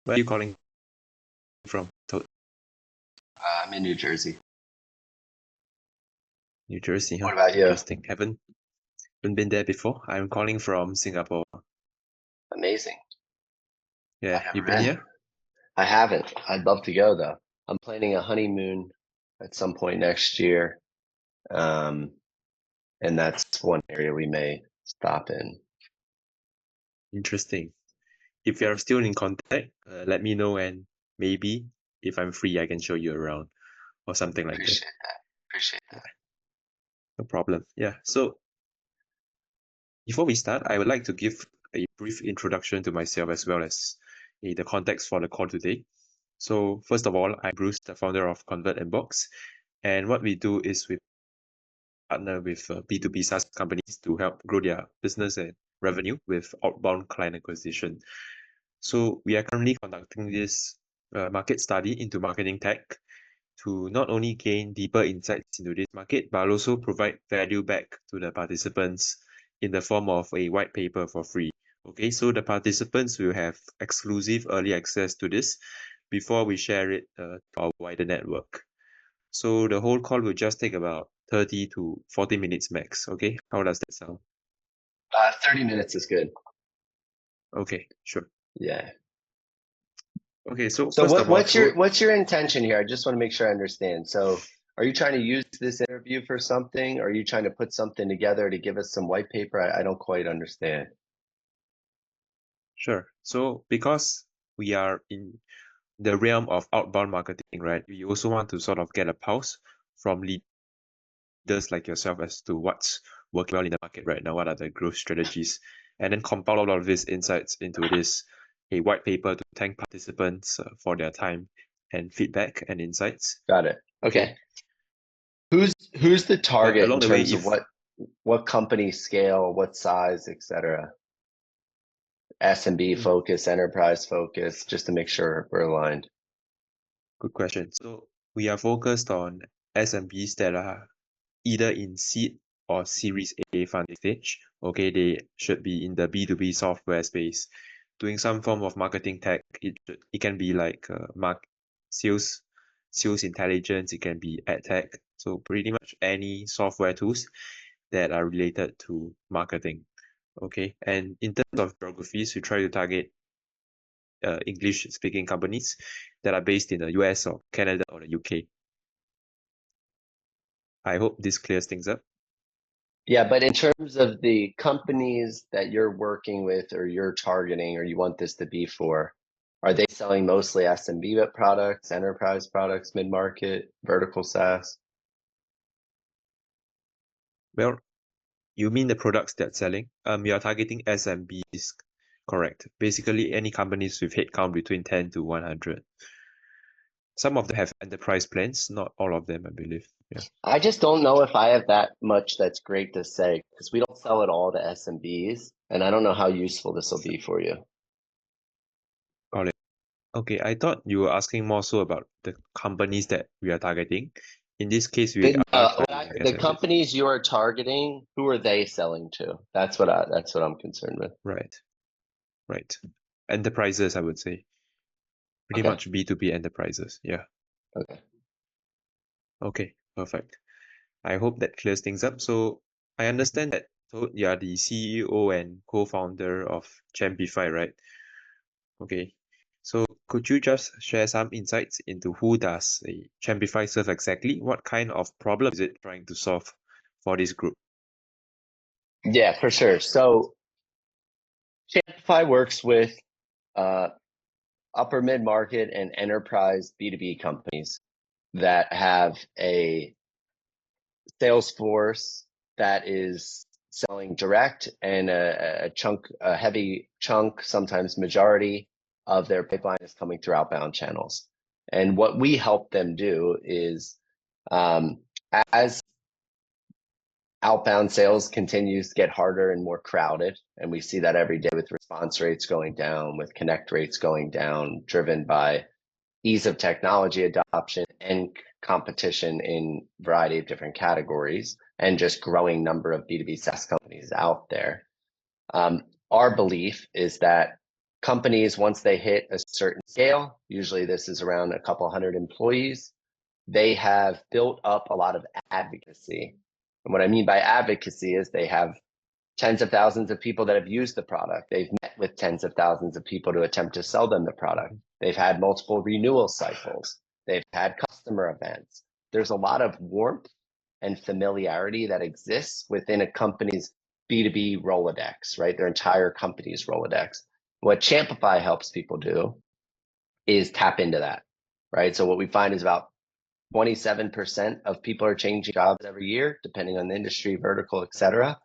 Where are you calling from? Todd? I'm in New Jersey. New Jersey, huh? What about you? Interesting. Haven't been there before. I'm calling from Singapore. Amazing. Yeah, I've you never been been. here? I haven't. I'd love to go though. I'm planning a honeymoon at some point next year. Um, and that's one area we may stop in. Interesting. If you're still in contact, let me know, and maybe if I'm free, I can show you around or something like that. Appreciate that. Appreciate Yeah, that. no problem. Yeah. So before we start, I would like to give a brief introduction to myself as well as the context for the call today. So first of all, I'm Bruce, the founder of Convert and Box, and what we do is we partner with B2B SaaS companies to help grow their business and revenue with outbound client acquisition. So we are currently conducting this market study into marketing tech to not only gain deeper insights into this market, but also provide value back to the participants in the form of a white paper for free. Okay, so the participants will have exclusive early access to this before we share it to our wider network. So the whole call will just take about 30 to 40 minutes max. Okay, how does that sound? 30 minutes is good. Okay, sure. Yeah. Okay, so So first of all, what's your intention here? I just want to make sure I understand. So are you trying to use this interview for something? Or are you trying to put something together to give us some white paper? I don't quite understand. sure. So because we are in the realm of outbound marketing, right? We also want to sort of get a pulse from leaders like yourself as to what's working well in the market right now, what are the growth strategies, and then compile all of these insights into this a white paper to thank participants for their time and feedback and insights. Got it. Okay, Okay. Who's the but target in along the way, terms of if what company scale, what size, etc. SMB mm, focus, enterprise focus, just to make sure we're aligned. good question. So we are focused on SMBs that are either in seed or Series A funding stage. Okay, they should be in the B2B software space, doing some form of marketing tech. It can be like sales, sales intelligence. It can be ad tech. So pretty much any software tools that are related to marketing. Okay, and in terms of geographies, we try to target English speaking companies that are based in the US or Canada or the UK. I hope this clears things up. Yeah, but in terms of the companies that you're working with or you're targeting or you want this to be for, are they selling mostly SMB products, enterprise products, mid-market, vertical SaaS? Well, you mean the products that's selling? You are targeting SMBs, correct. Basically, any companies with headcount between 10 to 100. Some of them have enterprise plans, not all of them, I believe. Yeah, I just don't know if I have that much that's great to say because we don't sell it all to SMBs, and I don't know how useful this will be for you. got it. Okay, I thought you were asking more so about the companies that we are targeting. In this case, we are targeting The SMBs. companies you are targeting, who are they selling to? That's what I'm concerned with. Right, right. Enterprises, I would say. Pretty Okay. much B2B enterprises. Yeah. Okay. Okay, perfect. I hope that clears things up. So I understand that you are the CEO and co-founder of Champify, right? Okay. So could you just share some insights into who does a Champify serve exactly? What kind of problem is it trying to solve for this group? Yeah, for sure. So Champify works with uh, upper mid market and enterprise B2B companies that have a Salesforce that is selling direct and a heavy chunk, sometimes majority of their pipeline is coming through outbound channels. And what we help them do is um, as outbound sales continues to get harder and more crowded, and we see that every day with response rates going down, with connect rates going down, driven by ease of technology adoption and competition in a variety of different categories and just growing number of B2B SaaS companies out there. Our belief is that companies, once they hit a certain scale, usually this is around a couple hundred employees, they have built up a lot of advocacy. And what I mean by advocacy is they have tens of thousands of people that have used the product. They've met with tens of thousands of people to attempt to sell them the product. They've had multiple renewal cycles. They've had customer events. There's a lot of warmth and familiarity that exists within a company's B2B Rolodex, right? Their entire company's Rolodex. What Champify helps people do is tap into that, right? So what we find is about 27% of people are changing jobs every year, depending on the industry, vertical, et cetera.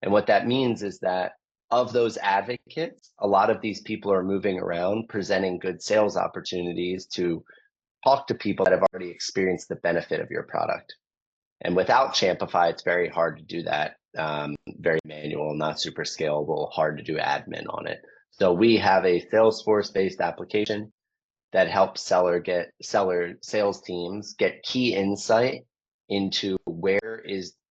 And what that means is that of those advocates, a lot of these people are moving around, presenting good sales opportunities to talk to people that have already experienced the benefit of your product. And without Champify, it's very hard to do that. Very manual, not super scalable, hard to do admin on it. So we have a Salesforce-based application that helps sales teams get key insight into where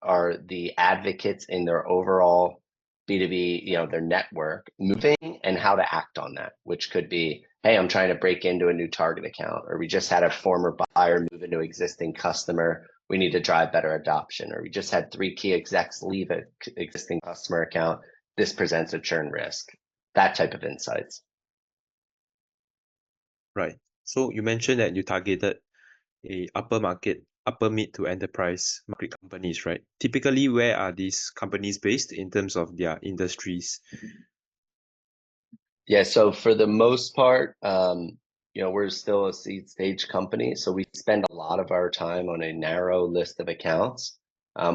are the advocates in their overall B2B, their network moving, and how to act on that, which could be, hey, I'm trying to break into a new target account, or we just had a former buyer move into existing customer. We need to drive better adoption, or we just had 3 key execs leave an existing customer account. This presents a churn risk, that type of insights. Right. So you mentioned that you targeted a upper mid to enterprise market companies, right? Typically, where are these companies based in terms of their industries? Yeah, so for the most part, we're still a seed stage company, so we spend a lot of our time on a narrow list of accounts.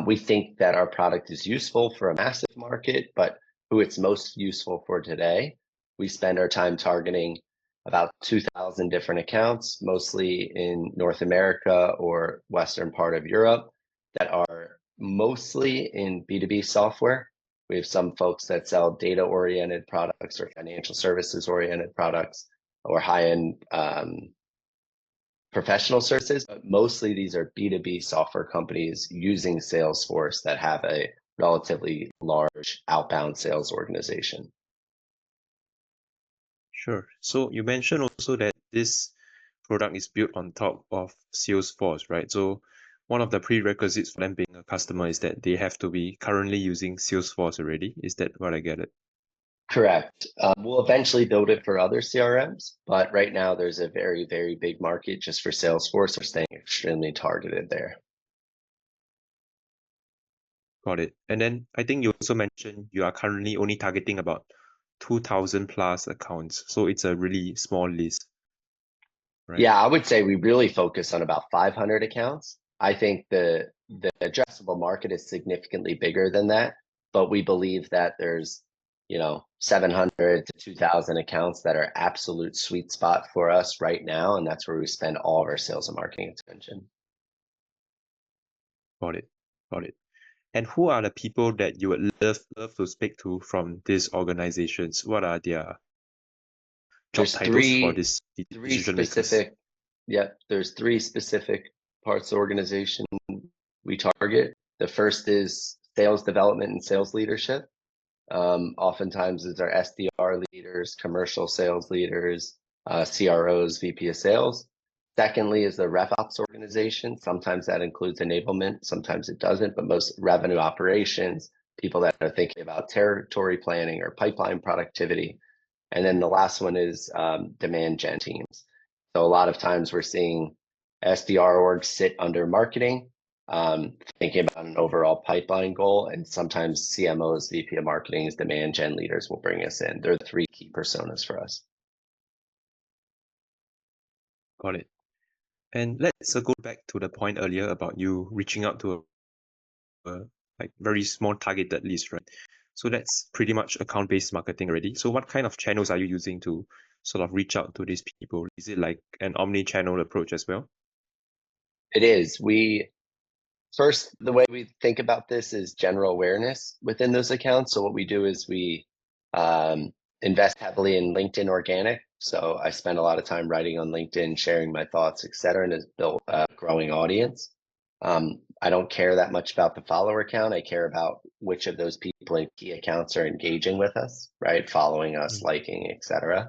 We think that our product is useful for a massive market, but who it's most useful for today, we spend our time targeting about 2,000 different accounts, mostly in North America or Western part of Europe, that are mostly in B2B software. We have some folks that sell data-oriented products or financial services-oriented products or high-end professional services, but mostly these are B2B software companies using Salesforce that have a relatively large outbound sales organization. Sure. So you mentioned also that this product is built on top of Salesforce, right? So one of the prerequisites for them being a customer is that they have to be currently using Salesforce already. Is that what I get it? Correct. We'll eventually build it for other CRMs, but right now there's a very, very big market just for Salesforce. We're staying extremely targeted there. Got it. And then I think you also mentioned you are currently only targeting about 2,000 plus accounts. So it's a really small list, right? Yeah, I would say we really focus on about 500 accounts. I think the addressable market is significantly bigger than that, but we believe that there's 700 to 2,000 accounts that are absolute sweet spot for us right now, and that's where we spend all of our sales and marketing attention. Got it. Got it. And who are the people that you would love to speak to from these organizations? What are their job There's titles for three these decision makers? specific, there's 3 specific parts of the organization we target. The first is sales development and sales leadership. Oftentimes it's our SDR leaders, commercial sales leaders, CROs, VP of sales. Secondly is the rep ops organization. Sometimes that includes enablement, sometimes it doesn't, but most revenue operations, people that are thinking about territory planning or pipeline productivity. And then the last one is demand gen teams. So a lot of times we're seeing SDR orgs sit under marketing, thinking about an overall pipeline goal, and sometimes CMOs, VP of marketing's demand gen leaders will bring us in. They're the 3 key personas for us. Got it. And let's go back to the point earlier about you reaching out to a very small targeted list, right? So that's pretty much account-based marketing already. So what kind of channels are you using to sort of reach out to these people? Is it like an omni-channel approach as well? It is. First, the way we think about this is general awareness within those accounts. So what we do is we invest heavily in LinkedIn organic. So I spend a lot of time writing on LinkedIn, sharing my thoughts, et cetera, and it's built a growing audience. I don't care that much about the follower count. I care about which of those people in key accounts are engaging with us, right? Following us, liking, et cetera.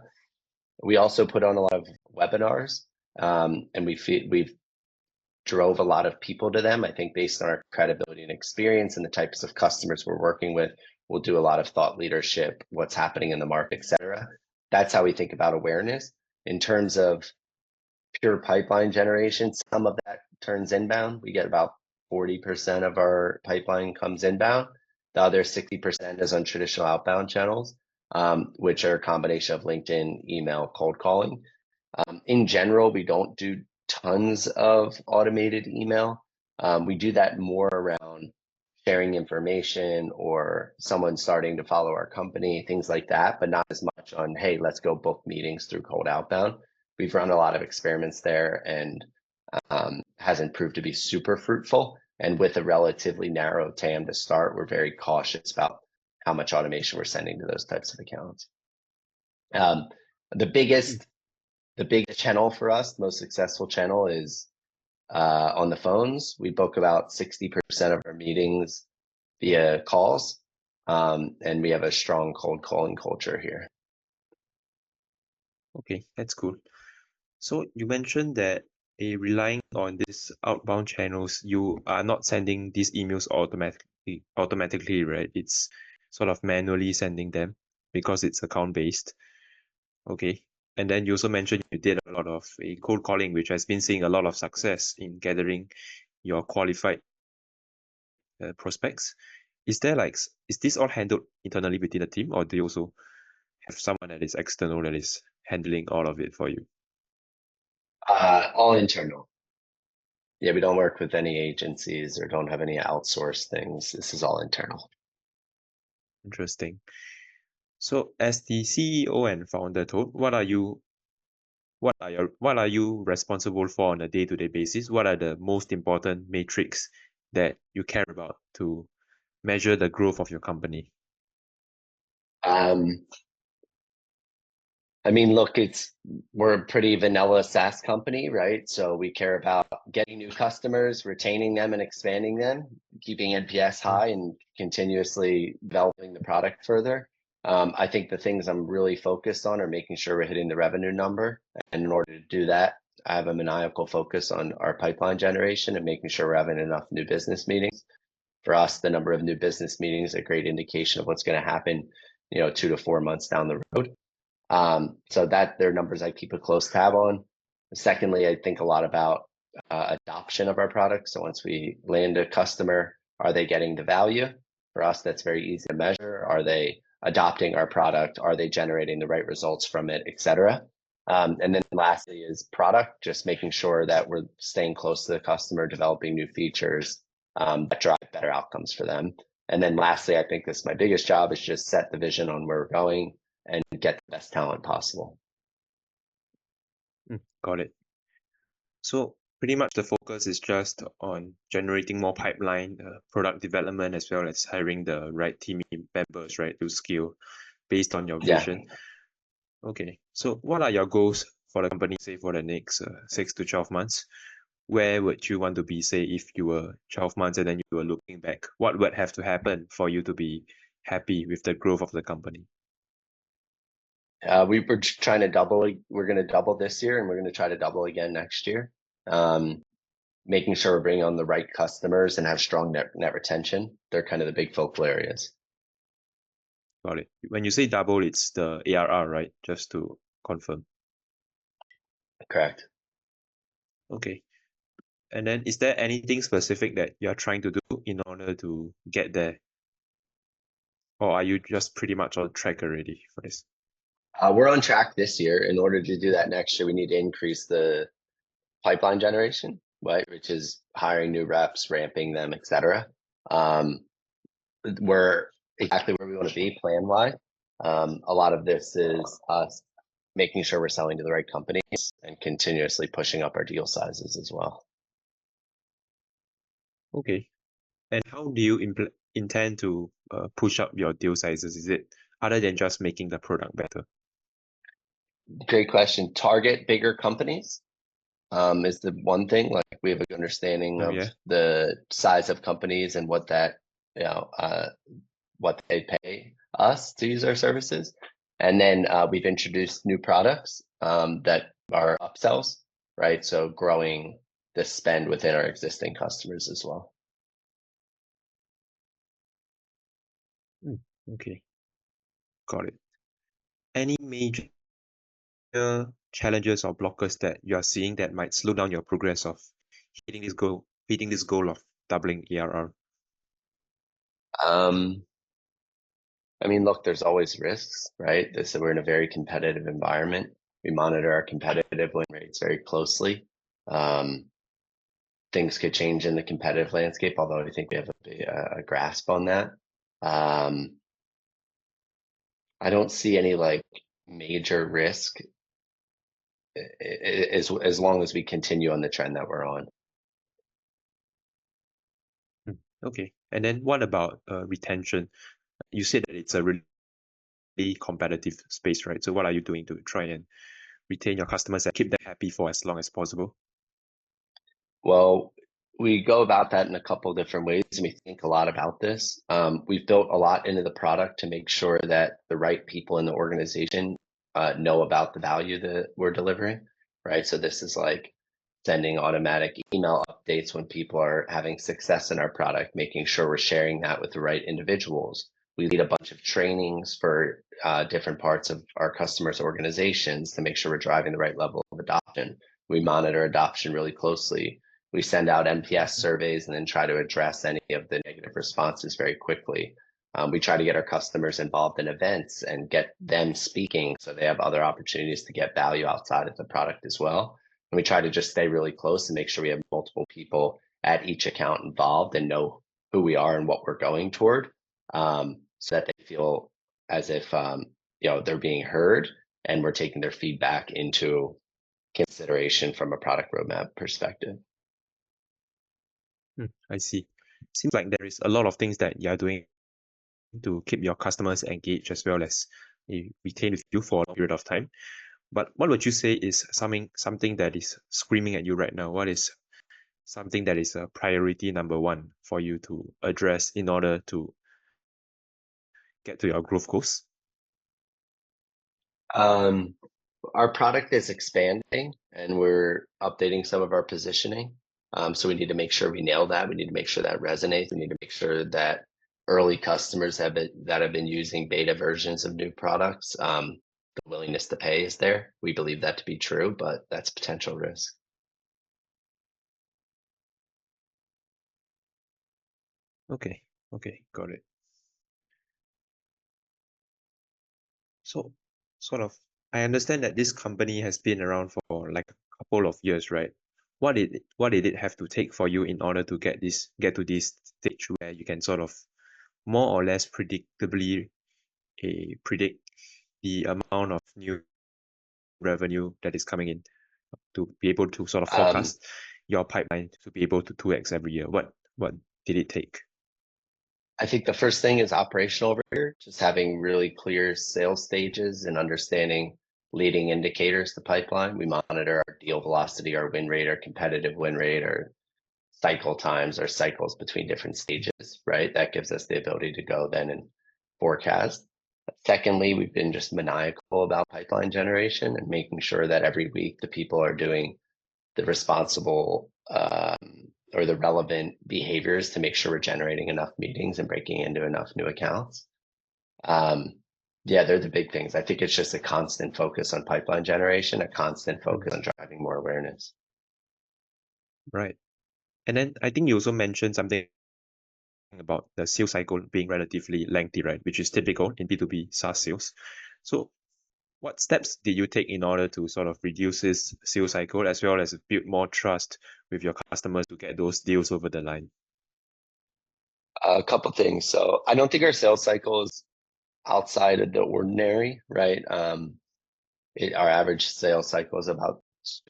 We also put on a lot of webinars, and we've drove a lot of people to them. I think based on our credibility and experience and the types of customers we're working with, we'll do a lot of thought leadership, what's happening in the market, et cetera. That's how we think about awareness. In terms of pure pipeline generation, some of that turns inbound. We get about 40% of our pipeline comes inbound. The other 60% is on traditional outbound channels, which are a combination of LinkedIn, email, cold calling. In general, we don't do tons of automated email. We do that more around sharing information or someone starting to follow our company, things like that, but not as much on, hey, let's go book meetings through cold outbound. We've run a lot of experiments there and hasn't proved to be super fruitful. And with a relatively narrow TAM to start, we're very cautious about how much automation we're sending to those types of accounts. The biggest channel for us, the most successful channel, is on the phones. We book about 60% of our meetings via calls, and we have a strong cold calling culture here. Okay, that's cool. So you mentioned that relying on these outbound channels, you are not sending these emails automatically, right? It's sort of manually sending them because it's account based. Okay. And then you also mentioned you did a lot of cold calling, which has been seeing a lot of success in gathering your qualified prospects. Is this all handled internally within the team, or do you also have someone that is external that is handling all of it for you? All internal. Yeah, we don't work with any agencies or don't have any outsourced things. This is all internal. Interesting. So as the CEO and founder, Todd, what are you responsible for on a day-to-day basis? What are the most important metrics that you care about to measure the growth of your company? I mean, look, we're a pretty vanilla SaaS company, right? So we care about getting new customers, retaining them and expanding them, keeping NPS high and continuously developing the product further. I think the things I'm really focused on are making sure we're hitting the revenue number. And in order to do that, I have a maniacal focus on our pipeline generation and making sure we're having enough new business meetings. For us, the number of new business meetings is a great indication of what's going to happen, 2 to 4 months down the road. So that they're numbers I keep a close tab on. Secondly, I think a lot about adoption of our product. So once we land a customer, are they getting the value? For us, that's very easy to measure. Are they adopting our product? Are they generating the right results from it, et cetera? And then lastly is product, just making sure that we're staying close to the customer, developing new features that drive better outcomes for them. And then lastly, I think this is my biggest job, is just set the vision on where we're going and get the best talent possible. Got it. So pretty much the focus is just on generating more pipeline, product development, as well as hiring the right team members, right, to scale based on your vision. Yeah. Okay. So what are your goals for the company, say, for the next 6 to 12 months? Where would you want to be, say, if you were 12 months and then you were looking back? What would have to happen for you to be happy with the growth of the company? We were trying to double. We're going to double this year, and we're going to try to double again next year. Making sure we're bringing on the right customers and have strong net retention. They're kind of the big focal areas. Got it. When you say double, it's the ARR, right? Just to confirm. Correct. Okay. And then is there anything specific that you're trying to do in order to get there? Or are you just pretty much on track already for this? We're on track this year. In order to do that next year, we need to increase the pipeline generation, right? Which is hiring new reps, ramping them, et cetera. We're exactly where we want to be plan-wise. A lot of this is us making sure we're selling to the right companies and continuously pushing up our deal sizes as well. Okay. And how do you intend to push up your deal sizes? Is it other than just making the product better? Great question. Target bigger companies is the one thing. Like, we have a good understanding of the size of companies and what that, what they pay us to use our services. And then we've introduced new products that are upsells, right? So growing the spend within our existing customers as well. Okay, got it. Any major challenges or blockers that you are seeing that might slow down your progress of hitting this goal of doubling ARR? Um, I mean, look, there's always risks, right? We're in a very competitive environment. We monitor our competitive win rates very closely. Things could change in the competitive landscape, although I think we have a grasp on that. I don't see any like major risk as long as we continue on the trend that we're on. Okay. And then what about retention? You said that it's a really competitive space, right? So what are you doing to try and retain your customers and keep them happy for as long as possible? Well, we go about that in a couple different ways, and we think a lot about this. We've built a lot into the product to make sure that the right people in the organization know about the value that we're delivering, right? So this is like sending automatic email updates when people are having success in our product, making sure we're sharing that with the right individuals. We lead a bunch of trainings for different parts of our customers' organizations to make sure we're driving the right level of adoption. We monitor adoption really closely. We send out NPS surveys and then try to address any of the negative responses very quickly. We try to get our customers involved in events and get them speaking so they have other opportunities to get value outside of the product as well. And we try to just stay really close and make sure we have multiple people at each account involved and know who we are and what we're going toward, so that they feel as if they're being heard and we're taking their feedback into consideration from a product roadmap perspective. I see. Seems like there is a lot of things that you're doing to keep your customers engaged as well as retain with you for a long period of time. But what would you say is something that is screaming at you right now? What is something that is a priority number one for you to address in order to get to your growth goals? Our product is expanding and we're updating some of our positioning. So we need to make sure we nail that. We need to make sure that resonates. We need to make sure that early customers that have been using beta versions of new products, the willingness to pay is there. We believe that to be true, but that's potential risk. Okay, got it. So, sort of, I understand that this company has been around for like a couple of years, right? What did it have to take for you in order to get to this stage where you can sort of more or less predictably predict the amount of new revenue that is coming in to be able to sort of Um, forecast your pipeline to be able to 2x every year? What did it take? I think the first thing is operational over here, just having really clear sales stages and understanding leading indicators to pipeline. We monitor our deal velocity, our win rate, our competitive win rate, our cycle times, our cycles between different stages, right? That gives us the ability to go then and forecast. Secondly, we've been just maniacal about pipeline generation and making sure that every week the people are doing the responsible or the relevant behaviors to make sure we're generating enough meetings and breaking into enough new accounts. Yeah, they're the big things. I think it's just a constant focus on pipeline generation, a constant focus on driving more awareness. Right. And then I think you also mentioned something about the sales cycle being relatively lengthy, right? Which is typical in B2B SaaS sales. So what steps did you take in order to sort of reduce this sales cycle as well as build more trust with your customers to get those deals over the line? A couple things. So I don't think our sales cycle is outside of the ordinary, right? Our average sales cycle is about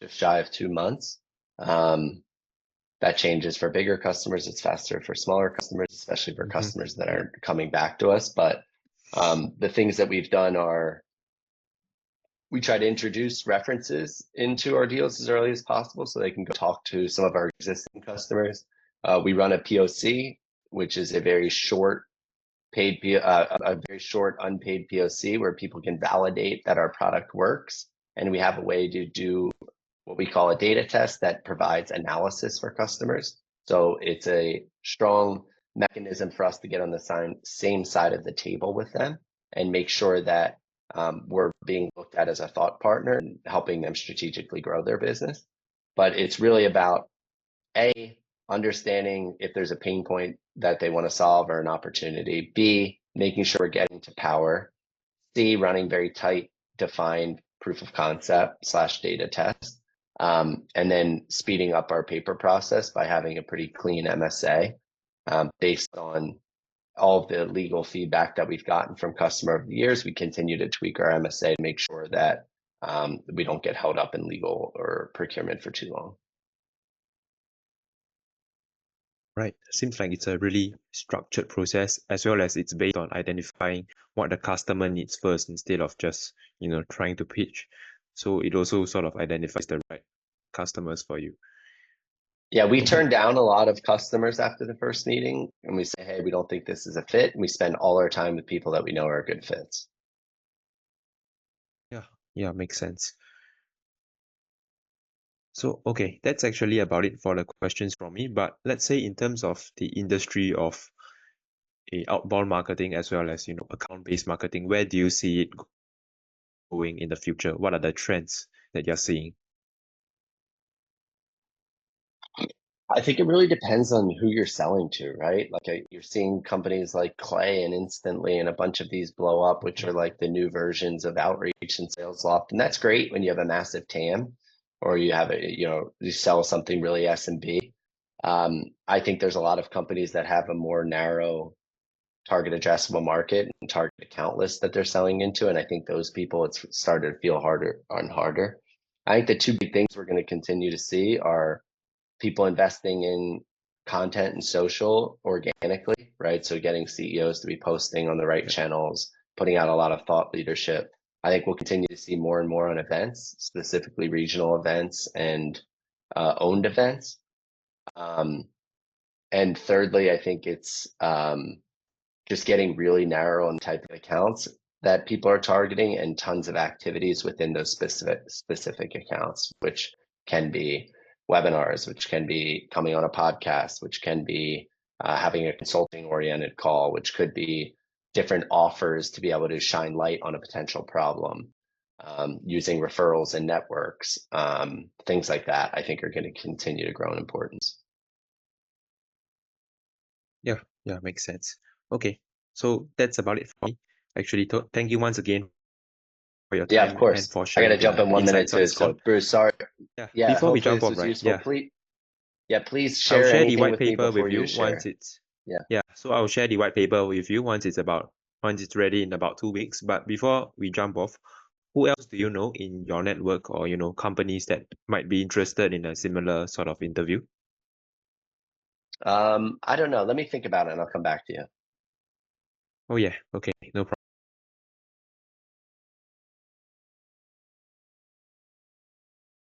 shy of 2 months. That changes for bigger customers. It's faster for smaller customers, especially for customers that are coming back to us. But the things that we've done are we try to introduce references into our deals as early as possible so they can go talk to some of our existing customers. We run a POC, which is a very short a very short unpaid POC where people can validate that our product works. And we have a way to do what we call a data test that provides analysis for customers. So it's a strong mechanism for us to get on the same side of the table with them and make sure that we're being looked at as a thought partner and helping them strategically grow their business. But it's really about A, understanding if there's a pain point that they want to solve or an opportunity. B, making sure we're getting to power. C, running very tight, defined proof of concept / data test. And then speeding up our paper process by having a pretty clean MSA based on all of the legal feedback that we've gotten from customer over the years. We continue to tweak our MSA to make sure that we don't get held up in legal or procurement for too long. Right. Seems like it's a really structured process, as well as it's based on identifying what the customer needs first instead of just, trying to pitch. So it also sort of identifies the right customers for you. Yeah, we turn down a lot of customers after the first meeting and we say, hey, we don't think this is a fit. And we spend all our time with people that we know are good fits. Yeah, makes sense. So, okay, that's actually about it for the questions from me. But let's say in terms of the industry of outbound marketing as well as, account-based marketing, where do you see it going in the future? What are the trends that you're seeing? I think it really depends on who you're selling to, right? Like you're seeing companies like Clay and Instantly and a bunch of these blow up, which are like the new versions of Outreach and SalesLoft. And that's great when you have a massive TAM or you have you sell something really SMB. I think there's a lot of companies that have a more narrow target addressable market and target account list that they're selling into. And I think those people, it's started to feel harder and harder. I think the two big things we're going to continue to see are people investing in content and social organically, right? So getting CEOs to be posting on the right channels, putting out a lot of thought leadership. I think we'll continue to see more and more on events, specifically regional events and owned events. And thirdly, I think it's just getting really narrow on type of accounts that people are targeting and tons of activities within those specific accounts, which can be webinars, which can be coming on a podcast, which can be having a consulting oriented call, which could be different offers to be able to shine light on a potential problem, using referrals and networks, things like that, I think are going to continue to grow in importance. Yeah, makes sense. Okay, so that's about it for me. Actually, thank you once again for your Yeah, time of and course. for I got sharing to jump the in 1 minute insights on too. this So call. Bruce, sorry. Yeah, before we Hopefully jump this off, was right? useful. Please I'll share share the anything white with me paper before with you you once share. it's Yeah. so I'll share the white paper with you once it's ready in about 2 weeks. But before we jump off, who else do you know in your network or companies that might be interested in a similar sort of interview? I don't know. Let me think about it and I'll come back to you. Oh yeah, okay, no problem.